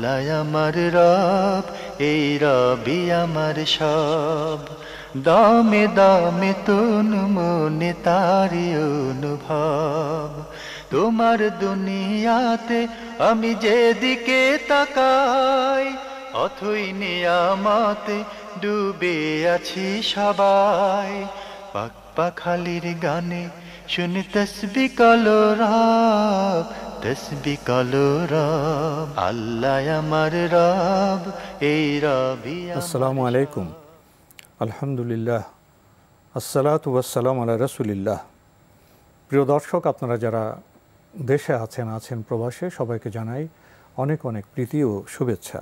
আল্লাহ আমার রব, এই রবি আমার সব। দামে দামে তুন মনে তারি অনুভব। তোমার দুনিয়াতে আমি যেদিকে তাকাই, অথই নিয়ামতে ডুবে আছি সবাই। পাক পাখালির গানে শুনি তসবি কলো রব, তসবি কলো রব। আল্লাহ আমার রব, এই রবি। আসসালামু আলাইকুম, আলহামদুলিল্লাহ, আসসালাতু ওয়াসসালামু আলা রাসূলিল্লাহ। প্রিয় দর্শক, আপনারা যারা দেশে আছেন প্রবাসে, সবাইকে জানাই অনেক অনেক প্রীতি ও শুভেচ্ছা।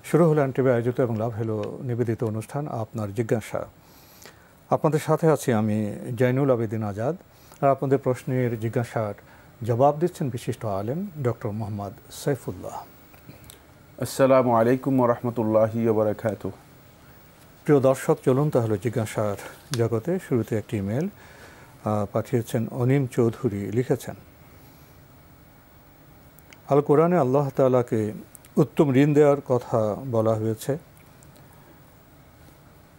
শুরু হলো এনটিভি আয়োজিত এবং লাভ হলো নিবেদিত অনুষ্ঠান আপনার জিজ্ঞাসা। আপনাদের সাথে আছি আমি জয়নুল আবেদিন আজাদ, আর আপনাদের প্রশ্নের জিজ্ঞাসার জবাব দিচ্ছেন বিশিষ্ট আলেম ডক্টর মোহাম্মদ সাইফুল্লাহ। আসসালামু আলাইকুম ওয়া রাহমাতুল্লাহি ওয়া বারাকাতুহু। প্রিয় দর্শক, চলুন তাহলে জিজ্ঞাসার জগতে। শুরুতে একটি ইমেল পাঠিয়েছেন অনিম চৌধুরী। লিখেছেন, আল কোরআনে আল্লাহ তাআলাকে উত্তম ঋণ দেওয়ার কথা বলা হয়েছে।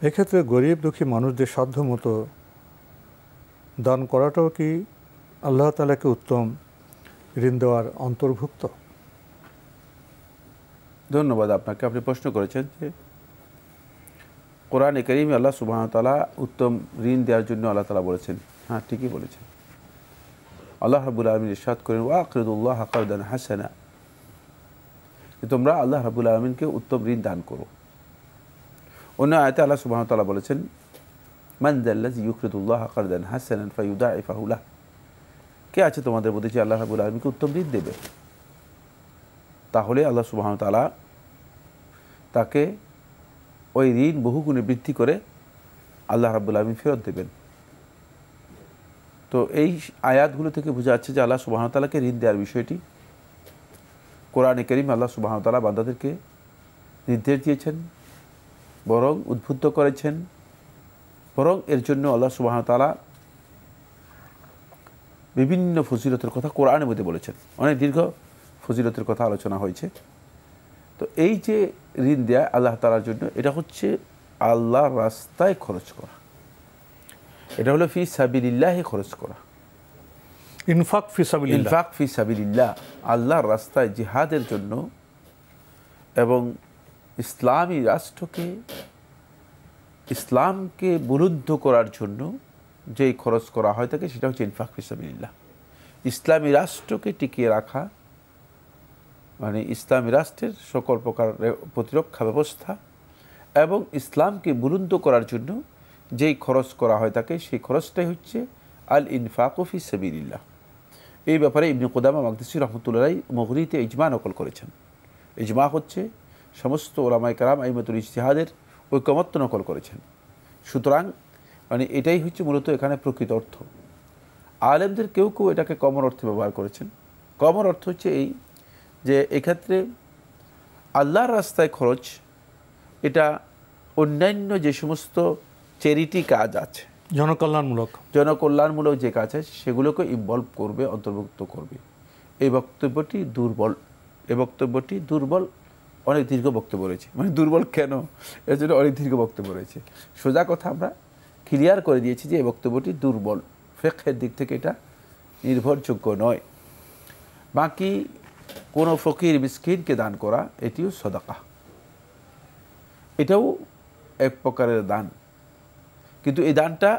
এক্ষেত্রে গরিব দুঃখী মানুষদের সাধ্য মতো দান করাটাও কি আল্লাহ তাআলাকে উত্তম ঋণ দেওয়ার অন্তর্ভুক্ত? ধন্যবাদ আপনাকে। আপনি প্রশ্ন করেছেন যে কোরআনে কারীমে আল্লাহ সুবহানাহু ওয়া তাআলা উত্তম ঋণ দেওয়ার জন্য আল্লাহ তাআলা বলেছেন। হ্যাঁ, ঠিকই বলেছেন। আল্লাহ রাব্বুল আলামিন ইরশাদ করেন, ওয়াকরিদুল্লাহ কারদান হাসানা, তোমরা আল্লাহ রাব্বুল আলামিনকে উত্তম ঋণ দান করো। অন্য আয়াতে আল্লাহ সুবহানাহু ওয়া তাআলা বলেছেন, মান যাল্লাযী ইউকরিদুল্লাহ কারদান হাসানান ফায়ুদাইফাহু লাহু, কে আছে তোমাদের মধ্যে যে আল্লাহ রাব্বুল আলামিনকে উত্তম ঋণ দেবে? তাহলে আল্লাহ সুবহানাহু ওয়া তাআলা তাকে ওই ঋণ বহুগুণে বৃদ্ধি করে আল্লাহ রাব্বুল আলামিন ফেরত দেবেন। তো এই আয়াতগুলো থেকে বোঝা যাচ্ছে যে আল্লাহ সুবহানাহু ওয়া তাআলাকে ঋণ দেওয়ার বিষয়টি কোরআনে কারীমে আল্লাহ সুবহানাহু ওয়া তাআলা বান্দাদেরকে নির্দেশ দিয়েছেন, বরং উদ্বুদ্ধ করেছেন, বরং এর জন্য আল্লাহ সুবহানাহু ওয়া তাআলা বিভিন্ন ফজিলতের কথা কোরআনের মধ্যে বলেছেন। অনেক দীর্ঘ ফজিলতের কথা আলোচনা হয়েছে। তো এই যে ঋণ দেয়া আল্লাহ তাআলার জন্য, এটা হচ্ছে আল্লাহর রাস্তায় খরচ করা। এটা হলো ফি সাবিলিল্লাহি খরচ করা, ইনফাক ফি সাবিলিল্লাহ। ইনফাক ফি সাবিলিল্লাহ, আল্লাহর রাস্তায় জিহাদের জন্য এবং ইসলামী রাষ্ট্রকে, ইসলামকে বুলন্দ করার জন্য যেই খরচ করা হয় থাকে সেটা হচ্ছে ইনফাক ফি সাবিলিল্লাহ। ইসলামী রাষ্ট্রকে টিকিয়ে রাখা মানে ইসলামী রাষ্ট্রের সকল প্রকার প্রতিরক্ষা ব্যবস্থা এবং ইসলামকে বুলন্দ করার জন্য যেই খরচ করা হয় থাকে সেই খরচটাই হচ্ছে আল ইনফাকু ফি সাবিলিল্লাহ। এই ব্যাপারে ইবনে কুদামা মাকদিসি রাহমাতুল্লাহ মুগনিতে ইজমা নকল করেছেন। ইজমা হচ্ছে সমস্ত উলামায়ে কেরাম আইমাতুল ইজতিহাদের ঐকমত্য নকল করেছেন। সুতরাং মানে এটাই হচ্ছে মূলত এখানে প্রকৃত অর্থ। আলেমদের কেউ কেউ এটাকে কমন অর্থে ব্যবহার করেছেন। কমন অর্থ হচ্ছে এই যে এক্ষেত্রে আল্লাহর রাস্তায় খরচ, এটা অন্যান্য যে সমস্ত চ্যারিটি কাজ আছে, জনকল্যাণমূলক যে কাজ আছে সেগুলোকে ইনভলভ করবে, অন্তর্ভুক্ত করবে। এই বক্তব্যটি দুর্বল। অনেক দীর্ঘ বক্তব্য রয়েছে। মানে দুর্বল কেন, এর জন্য অনেক দীর্ঘ বক্তব্য রয়েছে। সোজা কথা আমরা ক্লিয়ার করে দিয়েছি যে এই বক্তব্যটি দুর্বল, ফিকহের দিক থেকে এটা নির্ভরযোগ্য নয়। বাকি কোনো ফকির মিসকিনকে দান করা, এটিও সাদাকা, এটাও এক প্রকারের দান। কিন্তু এই দানটা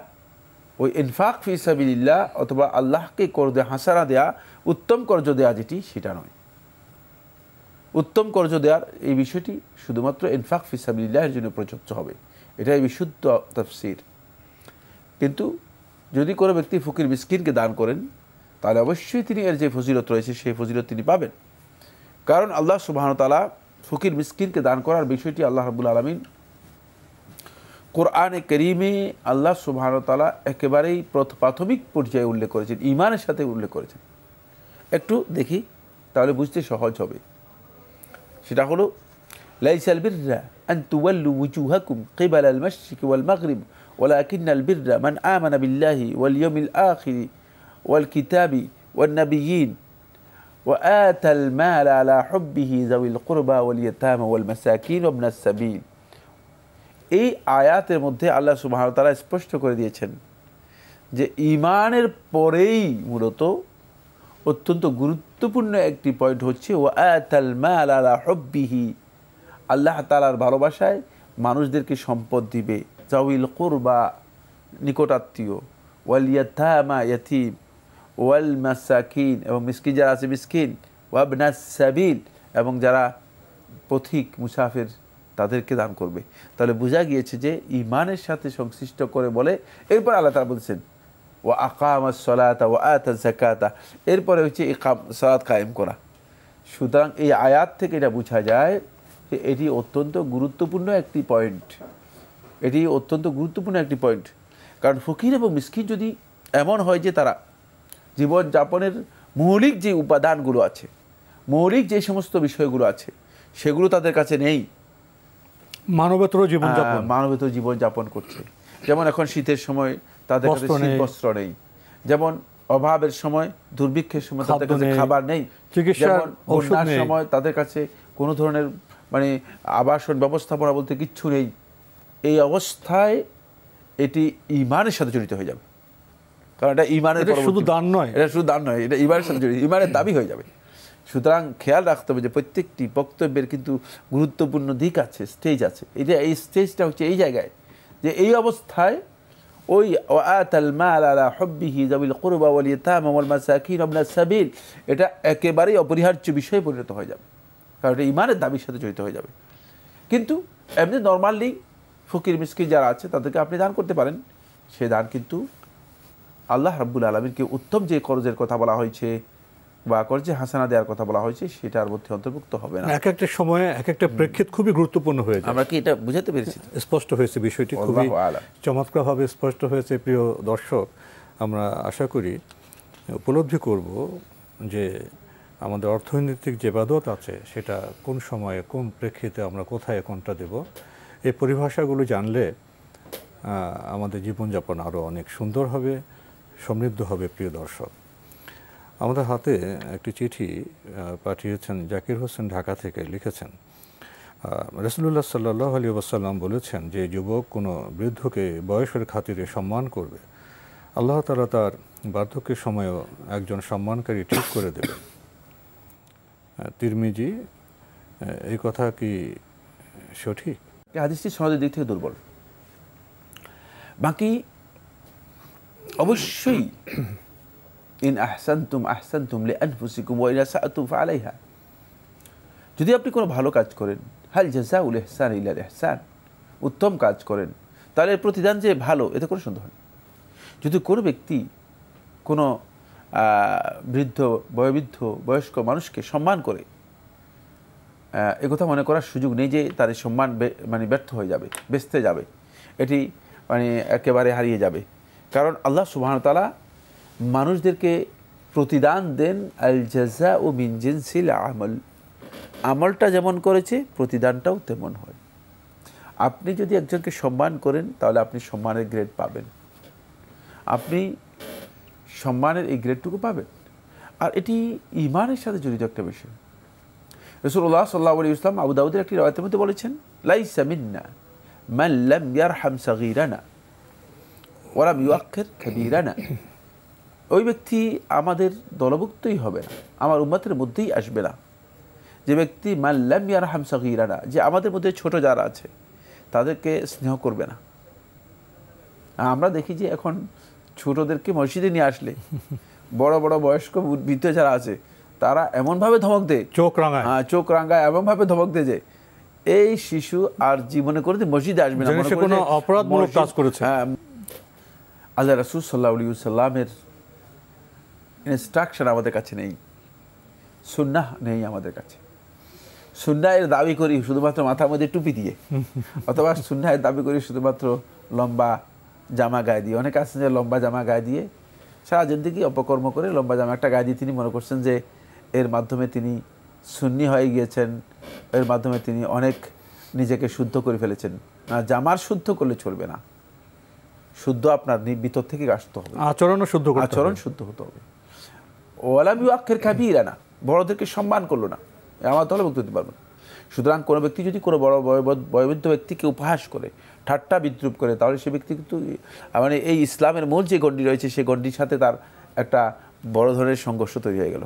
ওই ইনফাক ফি সাবিলিল্লাহ অথবা আল্লাহকে কর্জে হাসানা দেয়া, উত্তম কর্জ দেয়া যেটি, সেটা নয়। উত্তম কর্জ দেওয়ার এই বিষয়টি শুধুমাত্র ইনফাক ফি সাবিলিল্লাহের জন্য প্রযোজ্য হবে, এটাই বিশুদ্ধ তাফসীর। কিন্তু যদি কোনো ব্যক্তি ফকির মিসকিনকে দান করেন, তাহলে অবশ্যই তিনি এর যে ফজিলত রয়েছে সেই ফজিলত তিনি পাবেন। কারণ আল্লাহ সুবহানাহু ওয়া তাআলা ফকির মিসকিনকে দান করার বিষয়টি আল্লাহ রাব্বুল আলামিন কোরআনে কারীমে আল্লাহ সুবহানাহু ওয়া তাআলা একেবারেই প্রাথমিক পর্যায়ে উল্লেখ করেছেন, ঈমানের সাথে উল্লেখ করেছেন। একটু দেখি, তাহলে বুঝতে সহজ হবে। সেটা হলো, লাইসাল বিররা আন তুওয়াল্লু ওয়ুজুহাকুম কিবালাল মাশরিকি ওয়াল মাগরিব ওয়ালাকিন্নাল বিররা মান আমানা বিল্লাহি ওয়াল ইয়াউমিল আখির ওয়াল কিতাবি ওয়ান নাবিয়্যিন وآتى المال على حبه ذوي القربى واليتامى والمساكين وابن السبيل। এই আয়াতের মধ্যে আল্লাহ সুবহানাহু ওয়া তাআলা স্পষ্ট করে দিয়েছেন যে ঈমানের পরেই মূলত অত্যন্ত গুরুত্বপূর্ণ একটি পয়েন্ট হচ্ছে ওয়াআতাল মাল আলা হুব্বিহি, আল্লাহ তাআলার ভালোবাসায় মানুষদেরকে সম্পদ দিবে, যাওয়িল কুরবা নিকটাত্মীয়, ওয়াল ইয়াতামা ইয়াতীম, ওয়াল মাসাকিন এবং মিসকিন যারা আছে মিসকিন, ওয়াবনাস সাবিল এবং যারা পথিক মুসাফির তাদেরকে দান করবে। তাহলে বোঝা গিয়েছে যে ঈমানের সাথে সংশ্লিষ্ট করে বলে এরপর আল্লাহ তাআলা বলছেন ওয়া আকামাস সালাতা ওয়া আতাজ যাকাতা, এরপরে হচ্ছে সালাত কায়েম করা। সুতরাং এই আয়াত থেকে এটা বোঝা যায় যে এটি অত্যন্ত গুরুত্বপূর্ণ একটি পয়েন্ট, এটি অত্যন্ত গুরুত্বপূর্ণ একটি পয়েন্ট। কারণ ফকির এবং মিসকিন যদি এমন হয় যে তারা জীবনযাপনের মৌলিক যে উপাদানগুলো আছে, মৌলিক যে সমস্ত বিষয়গুলো আছে সেগুলো তাদের কাছে নেই, মানবেতর জীবনযাপন করছে। যেমন এখন শীতের সময় তাদের কাছে শীত বস্ত্র নেই, যেমন অভাবের সময় দুর্ভিক্ষের সময় তাদের কাছে খাবার নেই, যেমন বন্যার সময় তাদের কাছে কোনো ধরনের মানে আবাসন ব্যবস্থাপনা বলতে কিচ্ছু নেই। এই অবস্থায় এটি ঈমানের সাথে জড়িত হয়ে যাবে, কারণ এটা ঈমানের শুধু দান নয়, এটা শুধু দান নয়, এটা ঈমানের সাথে জড়িত, ঈমানের দাবি হয়ে যাবে। সুতরাং খেয়াল রাখতে হবে যে প্রত্যেকটি বক্তব্যের কিন্তু গুরুত্বপূর্ণ দিক আছে, স্টেজ আছে। এটা এই স্টেজটা হচ্ছে এই জায়গায় যে এই অবস্থায় ওই ওয়াআতাল মাল আলা হুব্বিহি যাওয়িল কুরবা ওয়াল ইয়াতামা ওয়াল মাসাকিন ওয়াবনাস সাবিল, এটা একেবারেই অপরিহার্য বিষয়ে পরিণত হয়ে যাবে, কারণ এটা ঈমানের দাবির সাথে জড়িত হয়ে যাবে। কিন্তু এমনি নর্মালি ফকির মিসকিন যারা আছে তাদেরকে আপনি দান করতে পারেন, সে দান কিন্তু আল্লাহ রাব্বুল আলামিনকে উত্তম যে কর্জের কথা বলা হয়েছে বা কর্জে হাসানা দেওয়ার কথা বলা হয়েছে সেটার মধ্যে অন্তর্ভুক্ত হবে না। এক একটা সময়ে এক একটা প্রেক্ষিত খুবই গুরুত্বপূর্ণ হয়ে যায়। আমরা কি এটা বুঝাতে পেরেছি? স্পষ্ট হয়েছে, বিষয়টি খুবই চমৎকারভাবে স্পষ্ট হয়েছে। প্রিয় দর্শক, আমরা আশা করি উপলব্ধি করব যে আমাদের অর্থনৈতিক যে ইবাদত আছে সেটা কোন সময়ে কোন প্রেক্ষিতে আমরা কোথায় কোনটা দেব, এই পরিভাষাগুলো জানলে আমাদের জীবনযাপন আরও অনেক সুন্দর হবে, সমৃদ্ধ হবে। প্রিয় দর্শক, আমাদের হাতে একটি চিঠি পাঠিয়েছেন জাকির হোসেন, ঢাকা থেকে লিখেছেন, রাসূলুল্লাহ সাল্লাল্লাহু আলাইহি ওয়াসাল্লাম বলেছেন যে যুবক কোনো বৃদ্ধকে বয়সের খাতিরে সম্মান করবে, আল্লাহ তাআলা তার বার্ধক্যের সময়ও একজন সম্মানকারী ঠিক করে দেবেন। তিরমিজি, এই কথা কি সঠিক? হাদিসটি সনদের দিক থেকে দুর্বল। বাকি অবশ্যই ইন আহসানতুম আহসানতুম লিআনফুসিকুম ওয়া ইন আসাতুম ফাআলাইহা, যদি আপনি কোনো ভালো কাজ করেন, হাল জাযাউল ইহসান ইল্লাল ইহসান, উত্তম কাজ করেন তাহলে প্রতিদান যে ভালো, এতে কোনো সন্দেহ নেই। যদি কোনো ব্যক্তি কোনো বৃদ্ধ বয়স্ক মানুষকে সম্মান করে, একথা মনে করার সুযোগ নেই যে তার সম্মান মানে ব্যর্থ হয়ে যাবে, বেস্তে যাবে, এটি মানে একেবারে হারিয়ে যাবে। কারণ আল্লাহ সুবহানাহু ওয়া তাআলা মানুষদেরকে প্রতিদান দেন আল জাযাউ মিন জিনসিল আমল, আমলটা যেমন করেছে প্রতিদানটাও তেমন হয়। আপনি যদি একজনকে সম্মান করেন তাহলে আপনি সম্মানের গ্রেড পাবেন, আপনি সম্মানের এই গ্রেডটুকু পাবেন। আর এটি ঈমানের সাথে জড়িত একটা বিষয়। রাসূলুল্লাহ সাল্লাল্লাহু আলাইহি ওয়াসাল্লাম আবু দাউদের একটি riwayat-এর মধ্যে বলেছেন, লাইসা মিন্না মান লাম ইয়ারহাম সাগীরানা ওয়া লাম ইউআক্কির কাবীরানা, ওই ব্যক্তি আমাদের দলভুক্তই হবে না, আমার উম্মতের মধ্যেই আসবে না যে ব্যক্তি মান লাম ইয়ারহাম সাগীরানা, যে আমাদের মধ্যে ছোট যারা আছে তাদেরকে স্নেহ করবে না। আমরা দেখি যে এখন ছোটদেরকে মসজিদে নিয়ে আসলে বড় বড় বয়স্ক বৃদ্ধ যারা আছে তারা এমনভাবে ধমক দেয়, চোখ রাঙায় এমনভাবে ধমক দেয় যে এই শিশু আর জীবনে করে মসজিদে আসবে না, কোনো অপরাধমূলক কাজ করেছে। আল্লাহ রাসূল সাল্লাল্লাহু আলাইহি ওয়াসাল্লামের ইনস্ট্রাকশন আমাদের কাছে নেই, সুন্নাহ নেই আমাদের কাছে। সুন্নাহের দাবি করি শুধুমাত্র মাথার মধ্যে টুপি দিয়ে, অথবা সুন্নাহের দাবি করি শুধুমাত্র লম্বা জামা গায়ে দিয়ে। অনেকে আছেন যে লম্বা জামা গায়ে দিয়ে সারা জিন্দেগি অপকর্ম করে লম্বা জামা একটা গায়ে দিয়ে তিনি মনে করছেন যে এর মাধ্যমে তিনি সুন্নি হয়ে গিয়েছেন, এর মাধ্যমে তিনি অনেক নিজেকে শুদ্ধ করে ফেলেছেন। না, জামার শুদ্ধ করলে চলবে না, শুদ্ধ আপনার ভিতর থেকে আসতে হবে, আচরণ শুদ্ধ হতে হবে। ওয়ালাম ইউআক্কির কাবীরানা, বড়দেরকে সম্মান করলো না, আমার দলভুক্ত হতে পারবে না। সুতরাং কোনো ব্যক্তি যদি কোনো বড় বয়োবৃদ্ধ ব্যক্তিকে উপহাস করে, ঠাট্টা বিদ্রুপ করে, তাহলে সে ব্যক্তি কিন্তু মানে এই ইসলামের মূল যে গণ্ডি রয়েছে সেই গণ্ডির সাথে তার একটা বড় ধরনের সংঘর্ষ তৈরি হয়ে গেল।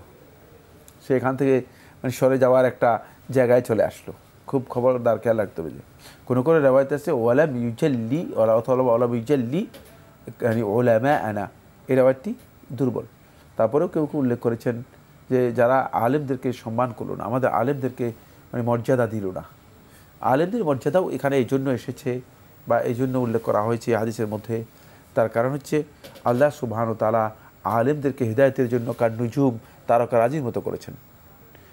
সে এখান থেকে মানে সরে যাওয়ার একটা জায়গায় চলে আসলো। খুব খবরদার খেয়াল রাখতে হবে যে কোনো কোনো রেওয়ায়ত আছে ওয়ালাম ইউজাল্লি অথবা ওয়ালাম ইউজাল্লি ওলামা আনা, এই রেওয়ায়তটি দুর্বল। তারপরেও কেউ কেউ উল্লেখ করেছেন যে যারা আলেমদেরকে সম্মান করলো না, আমাদের আলেমদেরকে মানে মর্যাদা দিল না। আলেমদের মর্যাদাও এখানে এই জন্য এসেছে বা এই জন্য উল্লেখ করা হয়েছে হাদিসের মধ্যে, তার কারণ হচ্ছে আল্লাহ সুবহানাহু ওয়া তাআলা আলেমদেরকে হিদায়াতের জন্য কার নুজুম তারকা রাজির মতো করেছেন।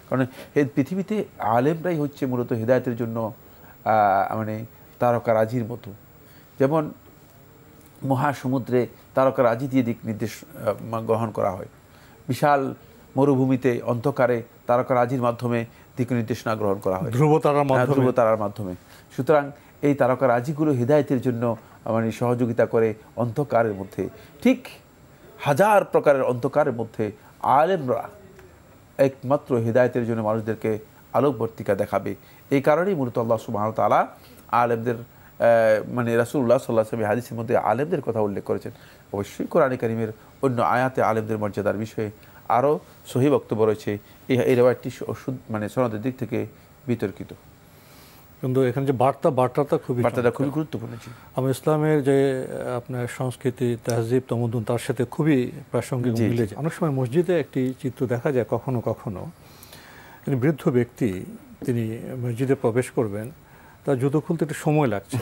কারণ এই পৃথিবীতে আলেমরাই হচ্ছে মূলত হিদায়াতের জন্য মানে তারকা রাজির মতো। যেমন মহাসমুদ্রে তারকা রাজি দিয়ে দিক নির্দেশ গ্রহণ করা হয়, বিশাল মরুভূমিতে অন্ধকারে তারকা রাজির মাধ্যমে দিক নির্দেশনা গ্রহণ করা হয় ধ্রুবতারার মাধ্যমে। সুতরাং এই তারকা রাজিগুলো হিদায়াতের জন্য মানে সহযোগিতা করে অন্ধকারের মধ্যে। ঠিক হাজার প্রকারের অন্ধকারের মধ্যে আলেমরা একমাত্র হিদায়াতের জন্য মানুষদেরকে আলোকবর্তিকা দেখাবে। এই কারণেই মূলত আল্লাহ সুবহানাহু ওয়া তাআলা আলেমদের মানে রাসূলুল্লাহ সাল্লাল্লাহু আলাইহি ওয়াসাল্লাম হাদিসের মধ্যে আলেমদের কথা উল্লেখ করেছেন। অবশ্যই কোরআনে কারীমের অন্য আয়াতে আলেমদের মর্যাদার বিষয়ে আরও সহি বক্তব্য রয়েছে। এই রেওয়ায়তটি মানে সনদের দিক থেকে বিতর্কিত, কিন্তু এখানে যে বার্তাটা খুবই গুরুত্বপূর্ণ। আমি ইসলামের যে আপনার সংস্কৃতি তাহজিব তমদ্দুন তার সাথে খুবই প্রাসঙ্গিক মিলে যায়। অনেক সময় মসজিদে একটি চিত্র দেখা যায় কখনো কখনো, বৃদ্ধ ব্যক্তি তিনি মসজিদে প্রবেশ করবেন, তার জুতো খুলতে একটু সময় লাগছে,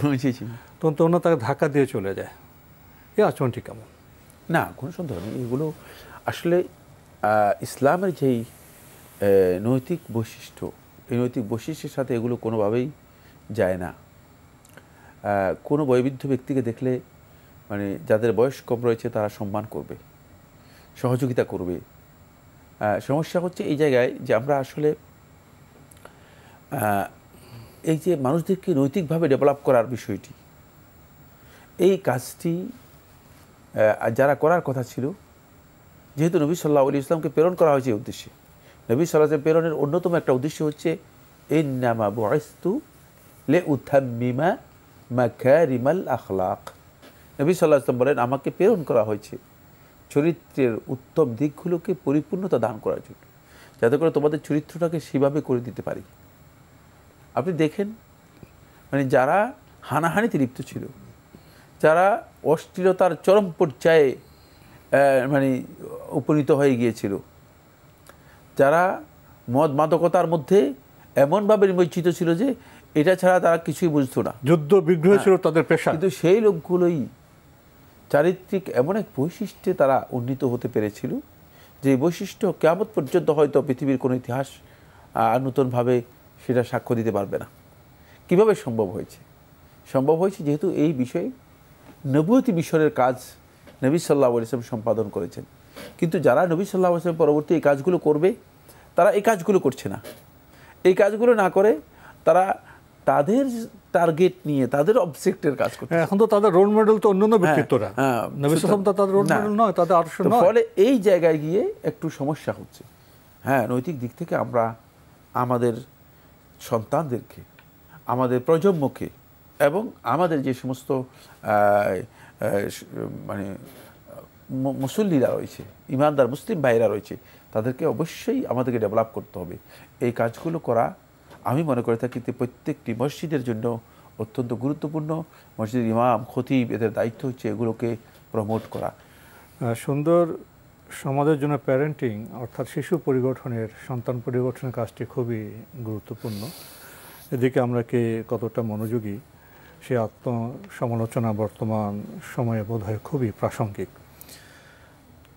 তখন তো অন্য তাকে ধাক্কা দিয়ে চলে যায়। এই আচরণটি কেমন? না, কোনো সন্দেহ নেই, এগুলো আসলে ইসলামের যেই নৈতিক বৈশিষ্ট্য, এই নৈতিক বৈশিষ্ট্যের সাথে এগুলো কোনোভাবেই যায় না। কোনো বয়োবৃদ্ধ ব্যক্তিকে দেখলে মানে যাদের বয়স কম রয়েছে তারা সম্মান করবে, সহযোগিতা করবে। সমস্যা হচ্ছে এই জায়গায় যে আমরা আসলে এই যে মানুষদেরকে নৈতিকভাবে ডেভেলপ করার বিষয়টি, এই কাজটি যারা করার কথা ছিল, যেহেতু নবী সাল্লাল্লাহু আলাইহি ওয়াসাল্লামকে প্রেরণ করা হয়েছে এই উদ্দেশ্যে, নবী সাল্লাল্লাহু আলাইহি ওয়াসাল্লাম প্রেরণের অন্যতম একটা উদ্দেশ্য হচ্ছে ইন্নামা বুইসতু লিউতাম্মিমা মাকারিমাল আখলাক। নবী সাল্লাল্লাহু আলাইহি ওয়াসাল্লাম বলেন, আমাকে প্রেরণ করা হয়েছে চরিত্রের উত্তম দিকগুলোকে পরিপূর্ণতা দান করার জন্য, যাতে করে তোমাদের চরিত্রটাকে সেভাবে করে দিতে পারি। আপনি দেখেন মানে যারা হানাহানিতে লিপ্ত ছিল, যারা অশ্লীলতার চরম পর্যায়ে মানে উপনীত হয়ে গিয়েছিল, যারা মদ মাদকতার মধ্যে এমনভাবে নিমজ্জিত ছিল যে এটা ছাড়া তারা কিছুই বুঝতো না, যুদ্ধ বিগ্রহ ছিল তাদের পেশা, কিন্তু সেই লোকগুলোই চারিত্রিক এমন এক বৈশিষ্ট্যে তারা উন্নীত হতে পেরেছিল যে বৈশিষ্ট্য কিয়ামত পর্যন্ত হয়তো পৃথিবীর কোনো ইতিহাস নতুনভাবে সেটা সাক্ষ্য দিতে পারবে না। কিভাবে সম্ভব হয়েছে? সম্ভব হয়েছে যেহেতু এই বিষয়ে নবুয়তি মিশনের কাজ নবী সাল্লাল্লাহু আলাইহি ওয়াসাল্লাম সম্পাদন করেছেন। কিন্তু যারা নবী সাল্লাল্লাহু আলাইহি ওয়াসাল্লাম পরবর্তী এই কাজগুলো করবে, তারা এই কাজগুলো করছে না। এই কাজগুলো না করে তারা তাদের টার্গেট নিয়ে তাদের অবজেক্টের কাজ করছে। এখন তো তাদের রোল মডেল তো অন্যান্য ব্যক্তিত্বরা, নবী সাল্লাল্লাহু আলাইহি ওয়াসাল্লাম তো তাদের রোল মডেল নয়, তাদের আদর্শ নয়। ফলে এই জায়গায় গিয়ে একটু সমস্যা হচ্ছে। হ্যাঁ, নৈতিক দিক থেকে আমরা আমাদের সন্তানদেরকে, আমাদের প্রজন্মকে এবং আমাদের যে সমস্ত মানে মুসল্লিরা রয়েছে, ইমানদার মুসলিম ভাইরা রয়েছে, তাদেরকে অবশ্যই আমাদেরকে ডেভেলপ করতে হবে। এই কাজগুলো করা আমি মনে করে থাকি প্রত্যেকটি মসজিদের জন্য অত্যন্ত গুরুত্বপূর্ণ। মসজিদের ইমাম, খতিব, এদের দায়িত্ব হচ্ছে এগুলোকে প্রমোট করা। সুন্দর সমাজের জন্য প্যারেন্টিং অর্থাৎ শিশু পরিগঠনের, সন্তান পরিগঠনের কাজটি খুবই গুরুত্বপূর্ণ। এদিকে আমরা কি কতটা মনোযোগী, সে আত্মসমালোচনা বর্তমান সময়ে বোধহয় খুবই প্রাসঙ্গিক।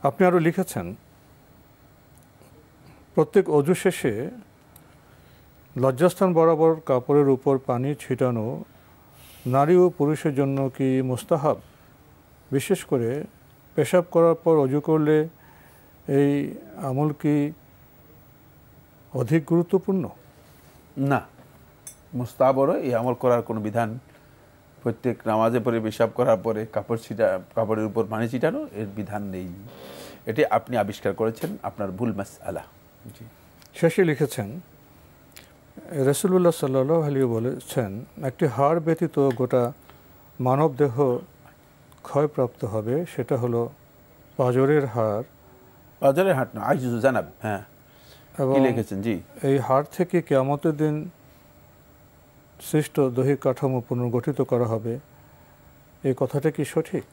আপনি আরও লিখেছেন, প্রত্যেক অজু শেষে লজ্জাস্থান বরাবর কাপড়ের উপর পানি ছিটানো নারী ও পুরুষের জন্য কি মুস্তাহাব? বিশেষ করে পেশাব করার পর অজু করলে এই আমল কি অধিক গুরুত্বপূর্ণ? না, মুস্তাহাবরও এই আমল করার কোনো বিধান প্রত্যেক নামাজে পরে পেশাব করার পরে কাপড়ের উপর পানি ছিটানো এর বিধান নেই। এটি আপনি আবিষ্কার করেছেন, আপনার ভুল মাসআলা। জি, শেষে লিখেছেন, রাসূলুল্লাহ সাল্লাল্লাহু আলাইহি বলেছেন, একটি হাড় ব্যতীত গোটা মানব দেহ ক্ষয়প্রাপ্ত হবে, সেটা হলো পাঁজরের হাড়। পাঁজরের হাড় না, আইজুজ জানাব। হ্যাঁ, কি লিখেছেন? জি, এই হাড় থেকে কিয়ামতের দিন সৃষ্ট দৈহিক কাঠামো পুনর্গঠিত করা হবে। এই কথাটা কি সঠিক?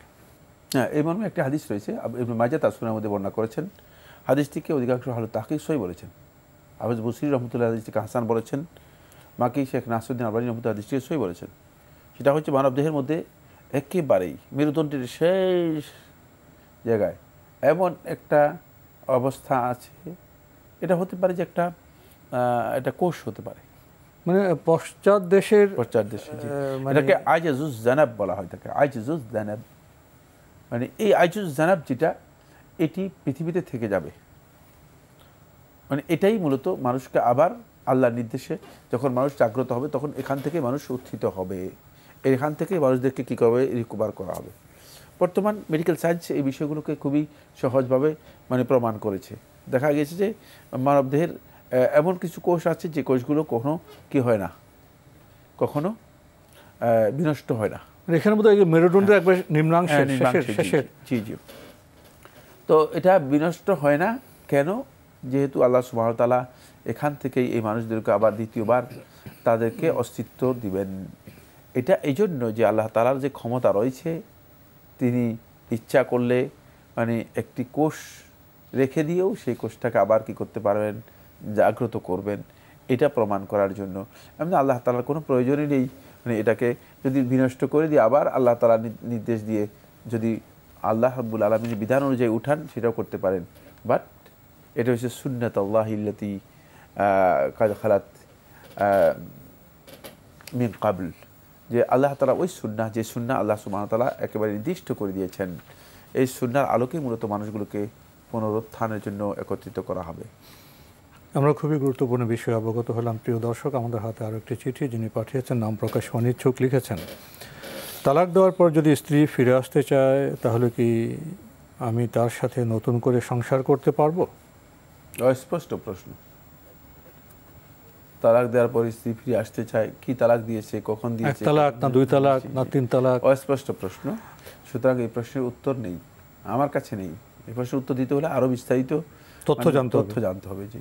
হ্যাঁ, এই মর্মে একটি হাদিস রয়েছে, ইবনে মাজাহ তার সুনানের মধ্যে বর্ণনা করেছেন। হাদিসটিকে অধিকাংশ আহলে তাহকিক সহিহ বলেছেন। আবু বসরি রহমতুল্লাহ হাদিসটিকে হাসান বলেছেন। মাকি শেখ নাসিরউদ্দিন আলবানী রহমতুল্লাহ হাদিসটিকে সহিহ বলেছেন। সেটা হচ্ছে মানব দেহের মধ্যে একেবারেই মেরুদণ্ডের শেষ জায়গায় এমন একটা অবস্থা আছে, এটা হতে পারে যে একটা কোষ হতে পারে, মানে পশ্চাৎ দেশের এটাকে আইজুজ জানাব বলা হয় থাকে। আইজুজ জানাব মানে এই আইজুজ জানাব যেটা, এটি পৃথিবীতে থেকে যাবে। মানে এটাই মূলত মানুষকে আবার আল্লাহর নির্দেশে যখন মানুষ জাগ্রত হবে তখন এখান থেকে মানুষ উত্থিত হবে, এখান থেকে মানুষদেরকে কী করবে, রিকভার করা হবে। বর্তমান মেডিকেল সায়েন্স এই বিষয়গুলোকে খুবই সহজভাবে মানে প্রমাণ করেছে। দেখা গেছে যে মানবদেহের এমন কিছু কোষ আছে যে কোষগুলো কখনো কি হয় না, কখনো বিনষ্ট হয় না। এখানে বোধহয় মেরুদণ্ডের একবার নিম্নাংশের শেষের। জি জি। তো এটা বিনষ্ট হয় না কেন? যেহেতু আল্লাহ সুবহানাহু ওয়া তাআলা এখান থেকেই এই মানুষদেরকে আবার দ্বিতীয়বার তাদেরকে অস্তিত্ব দিবেন। এটা এই জন্য যে আল্লাহ তাআলার যে ক্ষমতা রয়েছে, তিনি ইচ্ছা করলে মানে একটি কোষ রেখে দিয়েও সেই কোষটাকে আবার কি করতে পারবেন, জাগ্রত করবেন। এটা প্রমাণ করার জন্য এমনি আল্লাহ তাআলার কোনো প্রয়োজনই নেই। মানে এটাকে যদি বিনষ্ট করে দিয়ে আবার আল্লাহ তাআলা নির্দেশ দিয়ে যদি আল্লাহ রাব্বুল আলামিনের বিধান অনুযায়ী উঠান, সেটাও করতে পারেন। বাট এটা হচ্ছে সুন্নাতুল্লাহি আল্লাতী কাদ খালাত মিন ক্বাবল, যে আল্লাহ তাআলা ওই সুন্নাহ, যে সুন্নাহ আল্লাহ সুবহানাহু ওয়া তাআলা একেবারে নির্দিষ্ট করে দিয়েছেন, এই সুন্নাহর আলোকেই মূলত মানুষগুলোকে পুনরুত্থানের জন্য একত্রিত করা হবে। আমরা খুবই গুরুত্বপূর্ণ বিষয়ে অবগত হলাম। প্রিয় দর্শক, আমাদের হাতে আরও একটি চিঠি, যিনি পাঠিয়েছেন নাম প্রকাশ অনিচ্ছুক, লিখেছেন, তালাক দেওয়ার পর যদি স্ত্রী ফিরে আসতে চায় তাহলে কি আমি তার সাথে নতুন করে সংসার করতে পারবো? অস্পষ্ট প্রশ্ন। তালাক দেওয়ার পর স্ত্রী ফিরে আসতে চায়, কি তালাক দিয়েছে, কখন দিয়েছে, এক তালাক না দুই তালাক না তিন তালাক? অস্পষ্ট প্রশ্ন। সুতরাং এই প্রশ্নের উত্তর নেই, আমার কাছে নেই। এই প্রশ্নের উত্তর দিতে হলে আরও বিস্তারিত তথ্য জানতে হবে। জি,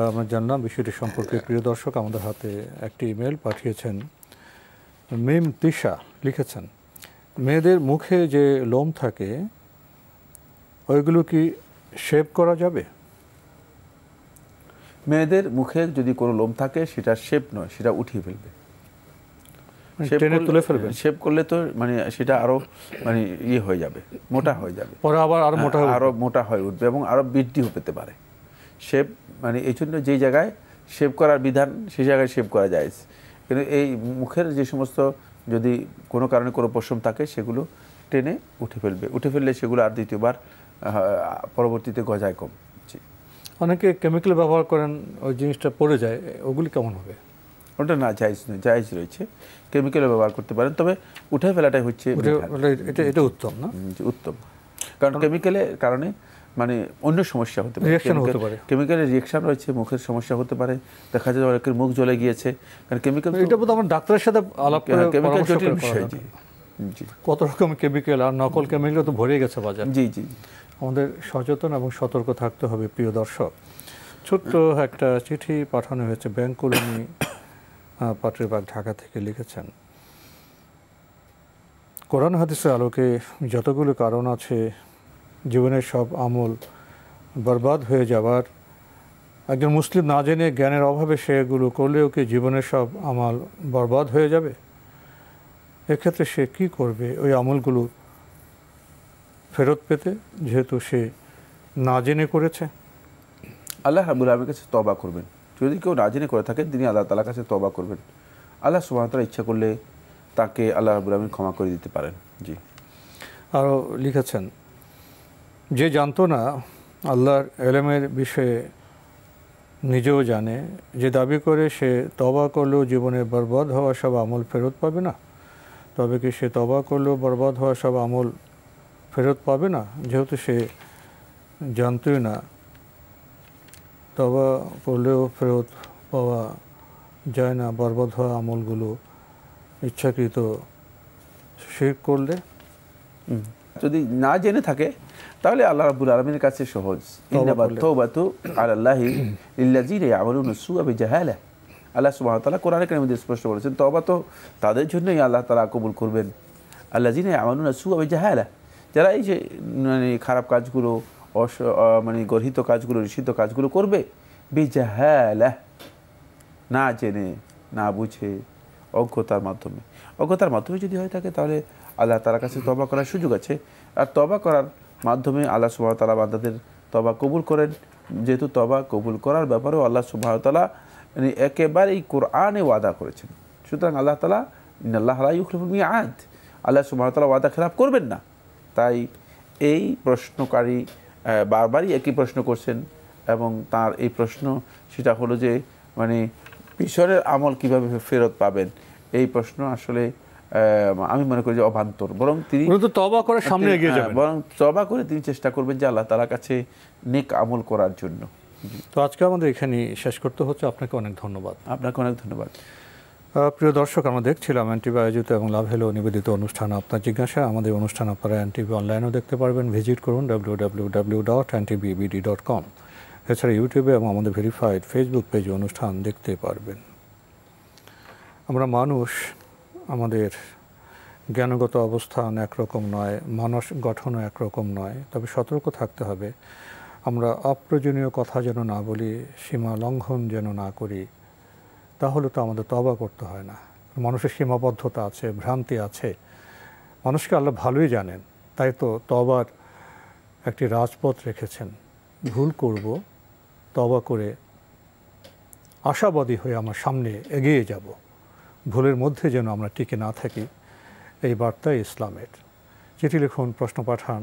আমরা জানলাম বিষয়টি সম্পর্কে। প্রিয় দর্শক, আমাদের হাতে একটি ইমেল পাঠিয়েছেন মিম তিশা, লিখেছেন, মেয়েদের মুখে যে লোম থাকে ওইগুলো কি শেভ করা যাবে? মেয়েদের মুখে যদি কোনো লোম থাকে সেটা শেভ নয়, সেটা উঠিয়ে ফেলবে, তুলে ফেলবে। শেভ করলে তো মানে সেটা আরো মানে ইয়ে হয়ে যাবে, মোটা হয়ে যাবে, পরে আবার আরো মোটা হয়ে উঠবে এবং আরো বৃদ্ধিও পেতে পারে। শেভ মানে এই জন্য যেই জায়গায় শেভ করার বিধান সেই জায়গায় শেভ করা যায়, কিন্তু এই মুখের যে সমস্ত যদি কোনো কারণে কোনো পশম থাকে সেগুলো টেনে উঠে ফেললে সেগুলো আর দ্বিতীয়বার পরবর্তীতে গজায় কম। অনেকে কেমিক্যাল ব্যবহার করেন, ওই জিনিসটা পড়ে যায়, ওগুলি কেমন হবে? ওটা না, জায়েজ নয়, জায়েজ রয়েছে, কেমিক্যাল ব্যবহার করতে পারেন, তবে উঠে ফেলাটাই হচ্ছে এটা উত্তম না? উত্তম, কারণ কেমিক্যালের কারণে মানে অন্য সমস্যা হতে পারে, কেমিক্যালের রিঅ্যাকশন রয়েছে, মুখের সমস্যা হতে পারে। দেখা যায় অনেকের মুখ জ্বলে গিয়েছে, কারণ কেমিক্যাল, এটা বোধহয় আমার ডাক্তারের সাথে আলাপ করে কেমিক্যাল জটিল বিষয়। জি, কত রকম কেমিক্যাল আর নকল কেমিক্যাল তো ভরে গেছে বাজার। জি জি, আমাদের সচেতন এবং সতর্ক থাকতে হবে। প্রিয় দর্শক, ছোট্ট একটা চিঠি পাঠানো হয়েছে ব্যাংক কলোনি পাত্রীবাগ, ঢাকা থেকে, লিখেছেন, কোরআন হাদিসের আলোকে যতগুলো কারণ আছে জীবনের সব আমল বরবাদ হয়ে যাবার, একজন মুসলিম না জেনে জ্ঞানের অভাবে সেগুলো করলেও কি জীবনের সব আমল বরবাদ হয়ে যাবে? এক্ষেত্রে সে কি করবে ওই আমলগুলো ফেরত পেতে, যেহেতু সে না জেনে করেছে? আল্লাহ রাব্বুল আলামিনের কাছে তওবা করবেন। যদি কেউ না জেনে করে থাকেন, তিনি আল্লাহ তাআলার কাছে তওবা করবেন। আল্লাহ সুবহানাহু ওয়া তাআলা ইচ্ছা করলে তাকে আল্লাহ রাব্বুল আলামিন ক্ষমা করে দিতে পারেন। জি, আরও লিখেছেন, যে জানতো না আল্লাহর ইলমের বিষয়ে নিজেও জানে, যে দাবি করে সে তওবা করলেও জীবনে বরবাদ হওয়া সব আমল ফেরত পাবে না, তবে কি সে তওবা করলেও বরবাদ হওয়া সব আমল ফেরত পাবে না, যেহেতু সে জানতোই না তওবা করলেও ফেরত পাওয়া যায় না বরবাদ হওয়া আমলগুলো ইচ্ছাকৃত শিরক করলে? যদি না জেনে থাকে তাহলে আল্লাহ রাব্বুল আলামিনের কাছে সহজ, ইন্নামা তাওবাতু আলাল্লাহি লিল্লাযিনা ইয়ামালুনা সুআ বিজাহালা। আল্লাহ সুবহানাহু ওয়া তাআলা কোরআনে কারীমে স্পষ্ট বলেছেন তওবা তো তাদের জন্যই আল্লাহ তাআলা কবুল করবেন, আল্লাযিনা ইয়ামালুনা সুআ বিজাহালা, যারা এই যে মানে খারাপ কাজগুলো, মানে গর্হিত কাজগুলো, নিষিদ্ধ কাজগুলো করবে, বিজাহালা, না জেনে না বুঝে, অজ্ঞতার মাধ্যমে যদি হয়ে থাকে তাহলে আল্লাহ তাআলার কাছে তওবা করার সুযোগ আছে। আর তওবা করার মাধ্যমে আল্লাহ সুবহানাহু ওয়া তাআলা বান্দাদের তওবা কবুল করেন। যেহেতু তওবা কবুল করার ব্যাপারেও আল্লাহ সুবহানাহু ওয়া তাআলা মানে একেবারেই কোরআনে ওয়াদা করেছেন। সুতরাং আল্লাহ তাআলা ইন্নাল্লাহা লা ইউখলিফুল মিআদ, আল্লাহ সুবহানাহু ওয়া তাআলা ওয়াদা খেলাফ করবেন না। তাই এই প্রশ্নকারী বারবারই একই প্রশ্ন করছেন এবং তার এই প্রশ্ন সেটা হলো যে মানে পিছনের আমল কিভাবে ফেরত পাবেন, এই প্রশ্ন আসলে আমি মনে করি যে অবান্তর। বরং তিনি তওবা করে সামনে এগিয়ে যাবেন, বরং তওবা করে তিনি চেষ্টা করবেন যে আল্লাহ তাআলার কাছে নেক আমল করার জন্য। তো আজকে আমাদের এখানে শেষ করতে হচ্ছে। আপনাকে অনেক ধন্যবাদ। আপনাকে অনেক ধন্যবাদ। প্রিয় দর্শক, আমরা দেখছিলাম এনটিভি আয়োজিত এবং লাভ হেলো নিবেদিত অনুষ্ঠান আপনার জিজ্ঞাসা। আমাদের অনুষ্ঠান আপনারা এনটিভি অনলাইনেও দেখতে পারবেন, ভিজিট করুন www.ntbbd.com। এছাড়া ইউটিউবে এবং আমাদের ভেরিফাইড ফেসবুক পেজে অনুষ্ঠান দেখতে পারবেন। আমরা মানুষ, আমাদের জ্ঞানগত অবস্থান একরকম নয়, মানস গঠনও একরকম নয়, তবে সতর্ক থাকতে হবে আমরা অপ্রয়োজনীয় কথা যেন না বলি, সীমা লঙ্ঘন যেন না করি। তাহলে তো আমাদের তওবা করতে হয় না। মানুষের সীমাবদ্ধতা আছে, ভ্রান্তি আছে, মানুষকে আল্লাহ ভালোই জানেন, তাই তো তওবার একটি রাজপথ রেখেছেন। ভুল করব, তওবা করে আশাবাদী হয়ে আমার সামনে এগিয়ে যাব, ভুলের মধ্যে যেন আমরা টিকে না থাকি, এই বার্তাই ইসলামের। চিঠি লিখুন, প্রশ্ন পাঠান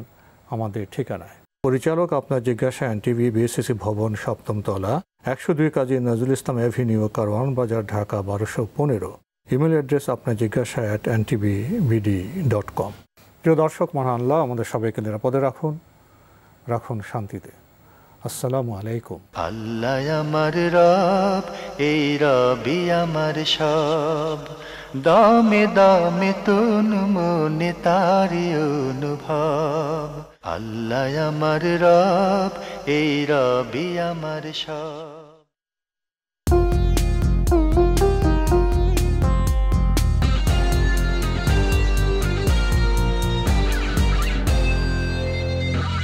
আমাদের ঠিকানায়। পরিচালক আপনার জিজ্ঞাসা, এনটিভি, বিএসসিসি ভবন, ৭ম তলা, ১০২ কাজী নজরুল ইসলাম অ্যাভিনিউ, কারওয়ান বাজার, ঢাকা ১২১৫। ইমেল অ্যাড্রেস আপনার জিজ্ঞাসা @ntbbd.com। প্রিয় দর্শক, মহান আল্লাহ আমাদের সবাইকে নিরাপদে রাখুন শান্তিতে। আসসালামু আলাইকুম। আল্লাহ আমার রব, এই রবি আমার সব, দামে দামে তুন মনে তারি অনুভব। আল্লাহ আমার রব, এই রবি আমার সব।